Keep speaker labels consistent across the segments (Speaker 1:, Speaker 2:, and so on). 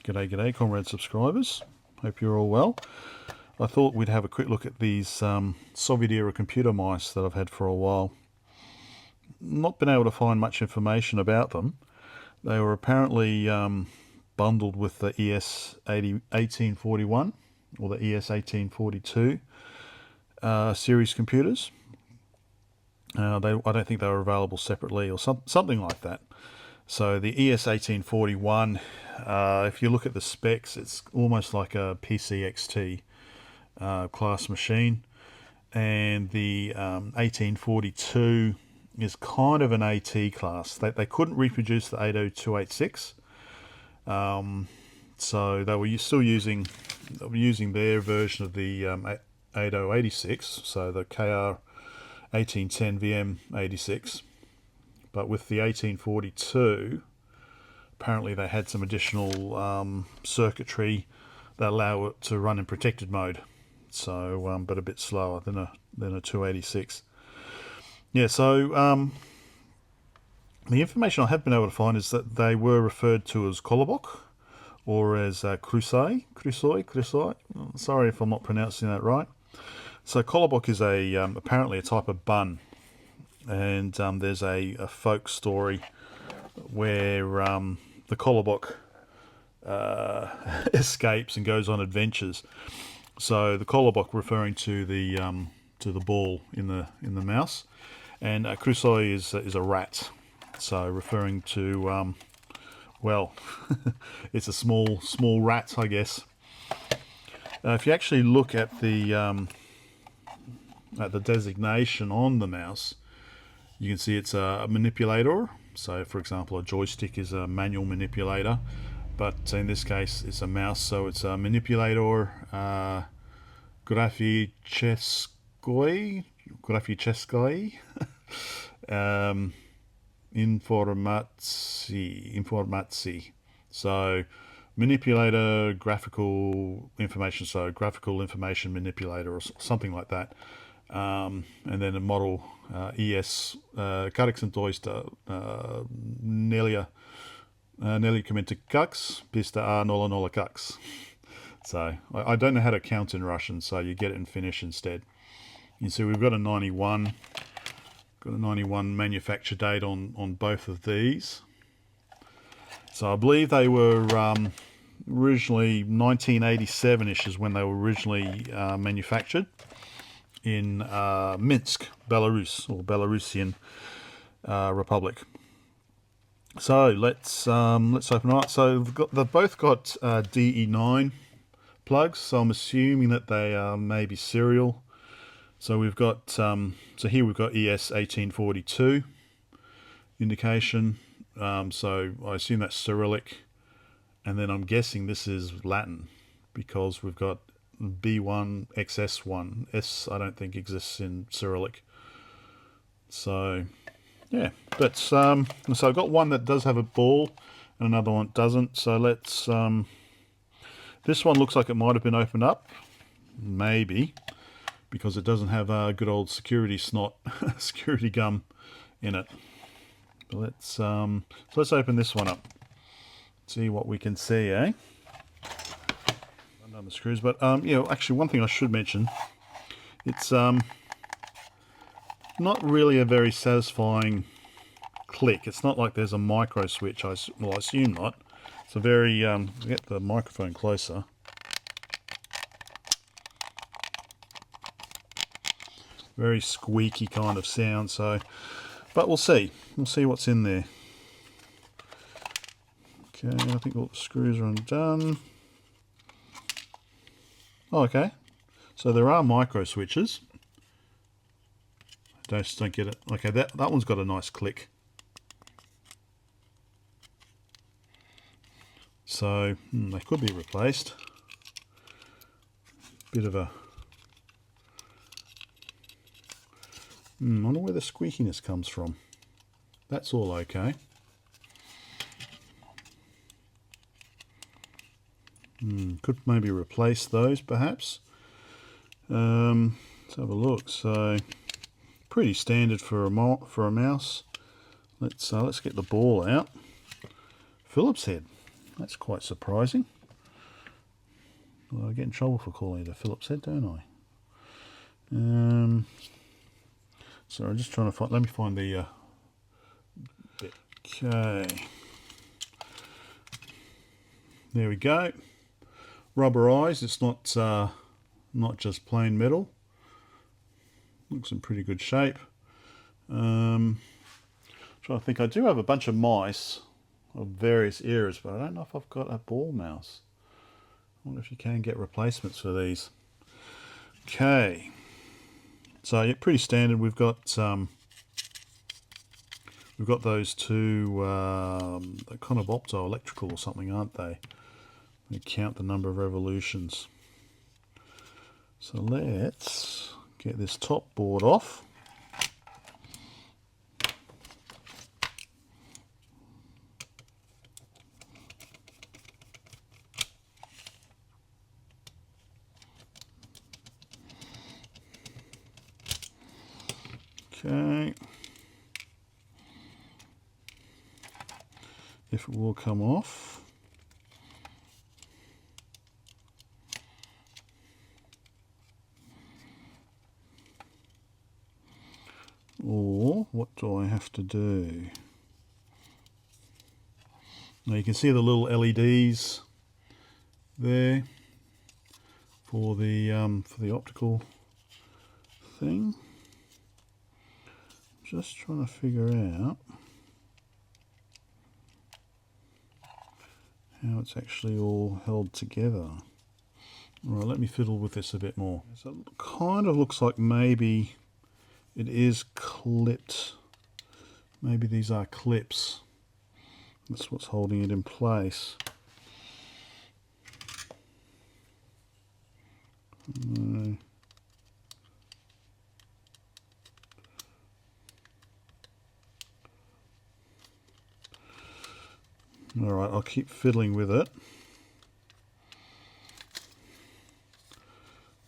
Speaker 1: G'day comrade subscribers, hope you're all well. I thought we'd have a quick look at these Soviet era computer mice that I've had for a while. Not been able to find much information about them. They were apparently bundled with the ES1841 or the ES1842 series computers. I don't think they were available separately or something like that. So the ES1841, if you look at the specs, it's almost like a PC XT class machine, and the 1842 is kind of an AT class. They couldn't reproduce the 80286, so they were still using their version of the 8086, so the KR 1810 VM86. But with the 1842, apparently they had some additional circuitry that allow it to run in protected mode. So, but a bit slower than a 286. Yeah. So the information I have been able to find is that they were referred to as Kolobok or as krysoi. Sorry if I'm not pronouncing that right. So Kolobok is apparently a type of bun. And there's a folk story where the Kolobok escapes and goes on adventures. So the Kolobok referring to the ball in the mouse, and krysoi is a rat. So referring to well, it's a small rat, I guess. If you actually look at the designation on the mouse, you can see it's a manipulator. So for example, a joystick is a manual manipulator, but in this case it's a mouse, so it's a Manipulator Graphicsky Informații. So manipulator, graphical information, so graphical information manipulator or something like that. And then a model ES1841 A002. So I don't know how to count in Russian, so you get it in Finnish instead. You see we've got a 91. Got a 91 manufacture date on both of these. So I believe they were originally 1987-ish is when they were originally manufactured in Minsk, Belarus, or Byelorussian Republic. So let's open it up. So they've both got DE9 plugs. So I'm assuming that they are maybe serial. So we've got so here we've got ES1842 indication. So I assume that's Cyrillic, and then I'm guessing this is Latin because we've got B1 XS1. S I don't think exists in Cyrillic. So yeah, but so I've got one that does have a ball and another one doesn't. So let's this one looks like it might have been opened up, maybe, because it doesn't have a good old security snot security gum in it. But let's open this one up, see what we can see, eh? Undone the screws, but you know, actually one thing I should mention, it's not really a very satisfying click. It's not like there's a micro switch. Well, I assume not. It's a very get the microphone closer. Very squeaky kind of sound. So, but we'll see. We'll see what's in there. Okay, I think all the screws are undone. Oh, okay. So there are micro switches. Just don't get it. Okay, that one's got a nice click. So they could be replaced. Bit of a I wonder where the squeakiness comes from. That's all okay. Could maybe replace those perhaps. Let's have a look. So pretty standard for a mouse. Let's get the ball out. Phillips head. That's quite surprising. Well, I get in trouble for calling it a Phillips head, don't I? So I'm just trying to find, let me find the bit. Okay. There we go. Rubberized, it's not just plain metal. Looks in pretty good shape. Trying to think, I do have a bunch of mice of various eras, but I don't know if I've got a ball mouse. I wonder if you can get replacements for these. Okay, so yeah, pretty standard. We've got those two, they're kind of optoelectrical or something, aren't they? They count the number of revolutions. So let's get this top board off. Okay. If it will come off. Or what do I have to do? Now you can see the little LEDs there for the optical thing. Just trying to figure out how it's actually all held together. Right, let me fiddle with this a bit more. So it kind of looks like maybe it is clipped. Maybe these are clips. That's what's holding it in place. Alright, I'll keep fiddling with it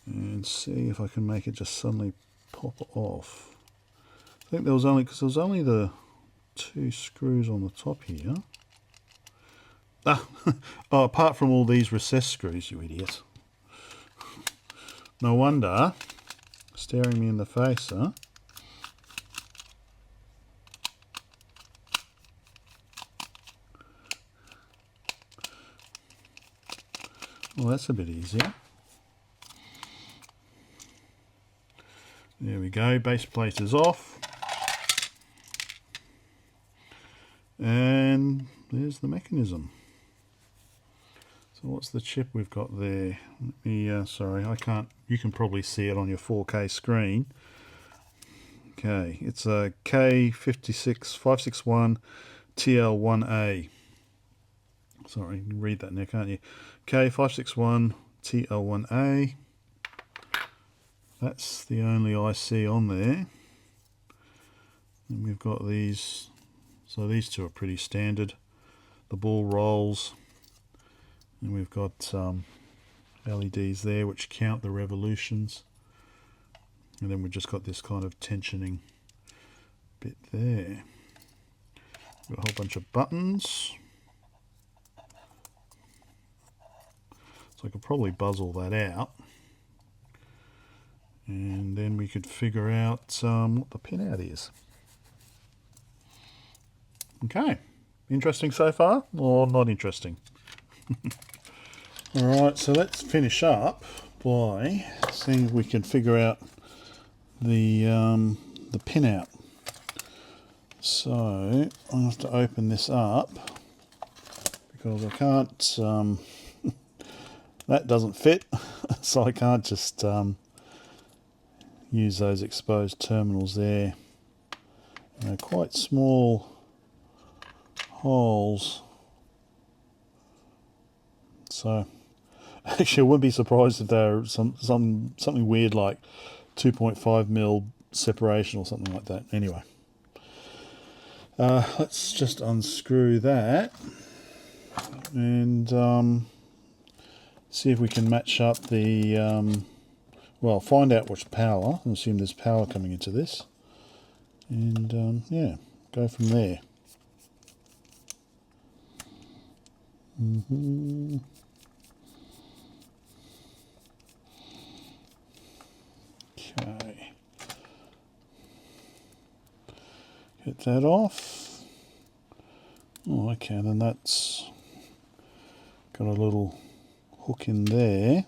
Speaker 1: and see if I can make it just suddenly pop off. I think there was only, because there was only the two screws on the top here. Ah, oh, apart from all these recessed screws, you idiot. No wonder, staring me in the face, huh? Well, that's a bit easier. There we go, base plate is off. And there's the mechanism. So what's the chip we've got there? Let me, sorry, I can't, you can probably see it on your 4K screen. Okay, it's a K56561TL1A. Sorry, you can read that now, can't you? K561TL1A. That's the only IC on there. And we've got these, so these two are pretty standard. The ball rolls, and we've got LEDs there which count the revolutions. And then we've just got this kind of tensioning bit there. Got a whole bunch of buttons. So I could probably buzz all that out. And then we could figure out what the pinout is. Okay, interesting so far, or not interesting? Alright, so let's finish up by seeing if we can figure out the pinout. So I have to open this up because I can't, that doesn't fit, so I can't just use those exposed terminals there. They're quite small holes, so actually I wouldn't be surprised if they're something weird like 2.5mm separation or something like that. Anyway, let's just unscrew that and see if we can match up the well, find out which power. I assume there's power coming into this, and yeah, go from there. Okay. Get that off. Oh, okay, then that's got a little hook in there.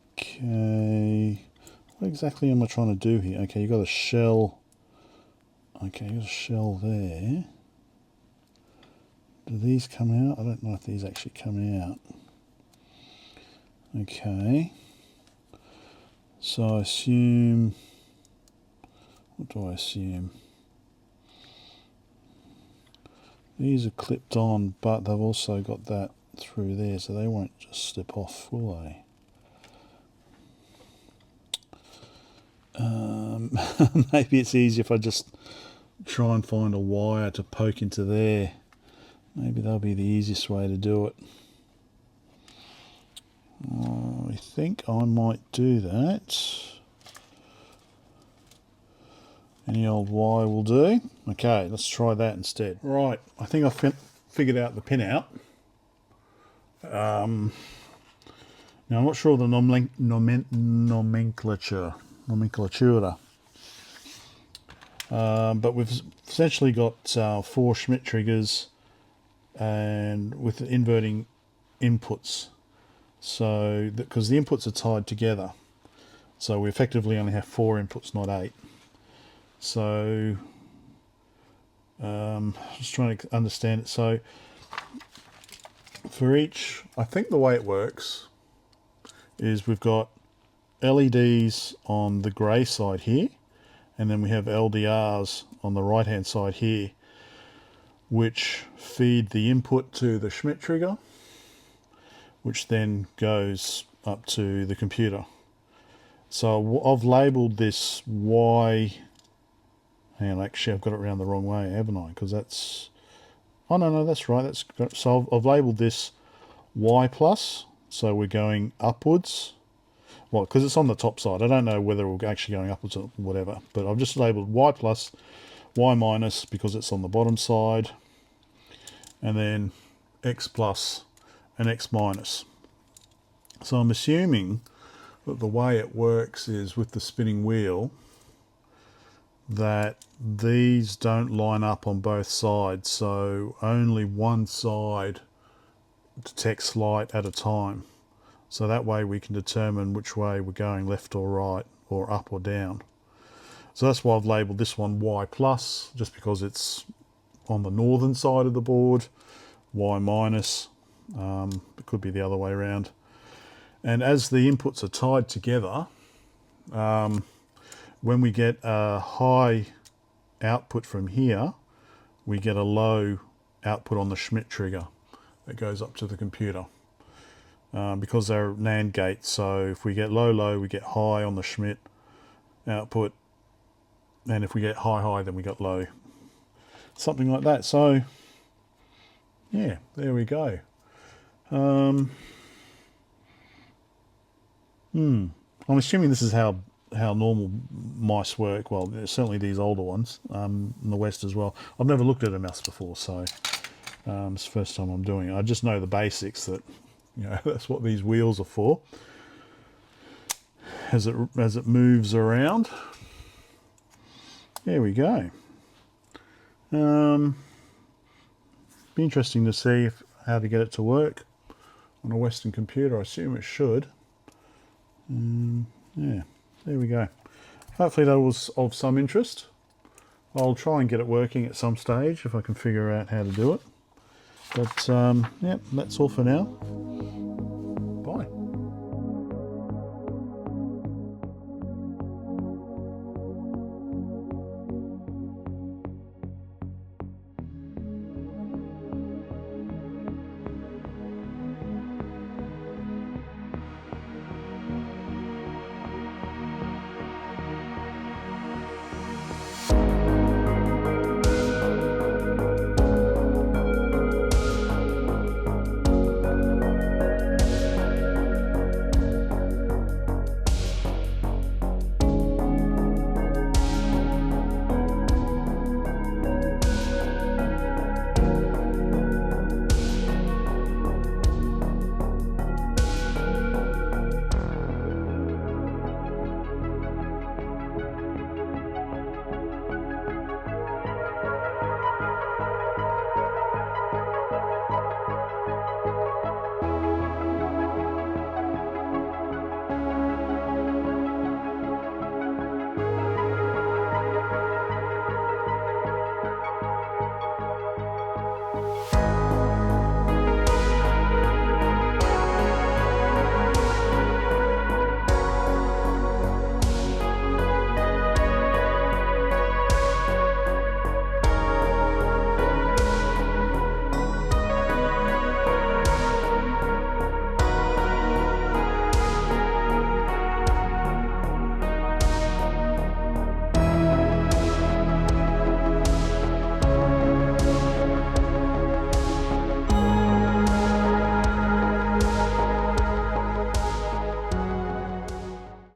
Speaker 1: Okay. What exactly am I trying to do here? Okay, you've got a shell. Okay, you've got a shell there. Do these come out? I don't know if these actually come out. Okay. So I assume... What do I assume? These are clipped on, but they've also got that through there, so they won't just slip off, will they? Maybe it's easier if I just try and find a wire to poke into there. Maybe that'll be the easiest way to do it. I think I might do that. Any old wire will do. Okay, let's try that instead. Right, I think I've figured out the pinout. Now I'm not sure of the nomenclature. But we've essentially got 4 Schmidt triggers and with inverting inputs. So, because the inputs are tied together, so we effectively only have 4 inputs, not 8. So, just trying to understand it. So, for each, I think the way it works is we've got LEDs on the grey side here, and then we have LDRs on the right hand side here, which feed the input to the Schmidt trigger, which then goes up to the computer. So I've labelled this Y. Hang on, actually I've got it around the wrong way, haven't I? Because that's... Oh no, that's right. So I've labelled this Y plus, so we're going upwards. Well, because it's on the top side. I don't know whether we're actually going upwards or whatever, but I've just labelled Y plus, Y minus because it's on the bottom side, and then X plus and X minus. So I'm assuming that the way it works is with the spinning wheel that these don't line up on both sides, so only one side detects light at a time. So that way we can determine which way we're going, left or right, or up or down. So that's why I've labelled this one Y plus, just because it's on the northern side of the board. Y minus, it could be the other way around. And as the inputs are tied together, when we get a high output from here, we get a low output on the Schmidt trigger that goes up to the computer. Because they're NAND gates, so if we get low, we get high on the Schmidt output, and if we get high, then we got low. Something like that. So, yeah, there we go. I'm assuming this is how normal mice work. Well, certainly these older ones in the West as well. I've never looked at a mouse before, so it's the first time I'm doing it. I just know the basics that, you know, that's what these wheels are for as it moves around. There we go. Be interesting to see how to get it to work on a Western computer. I assume it should. Yeah, there we go. Hopefully that was of some interest. I'll try and get it working at some stage if I can figure out how to do it. But yeah, that's all for now.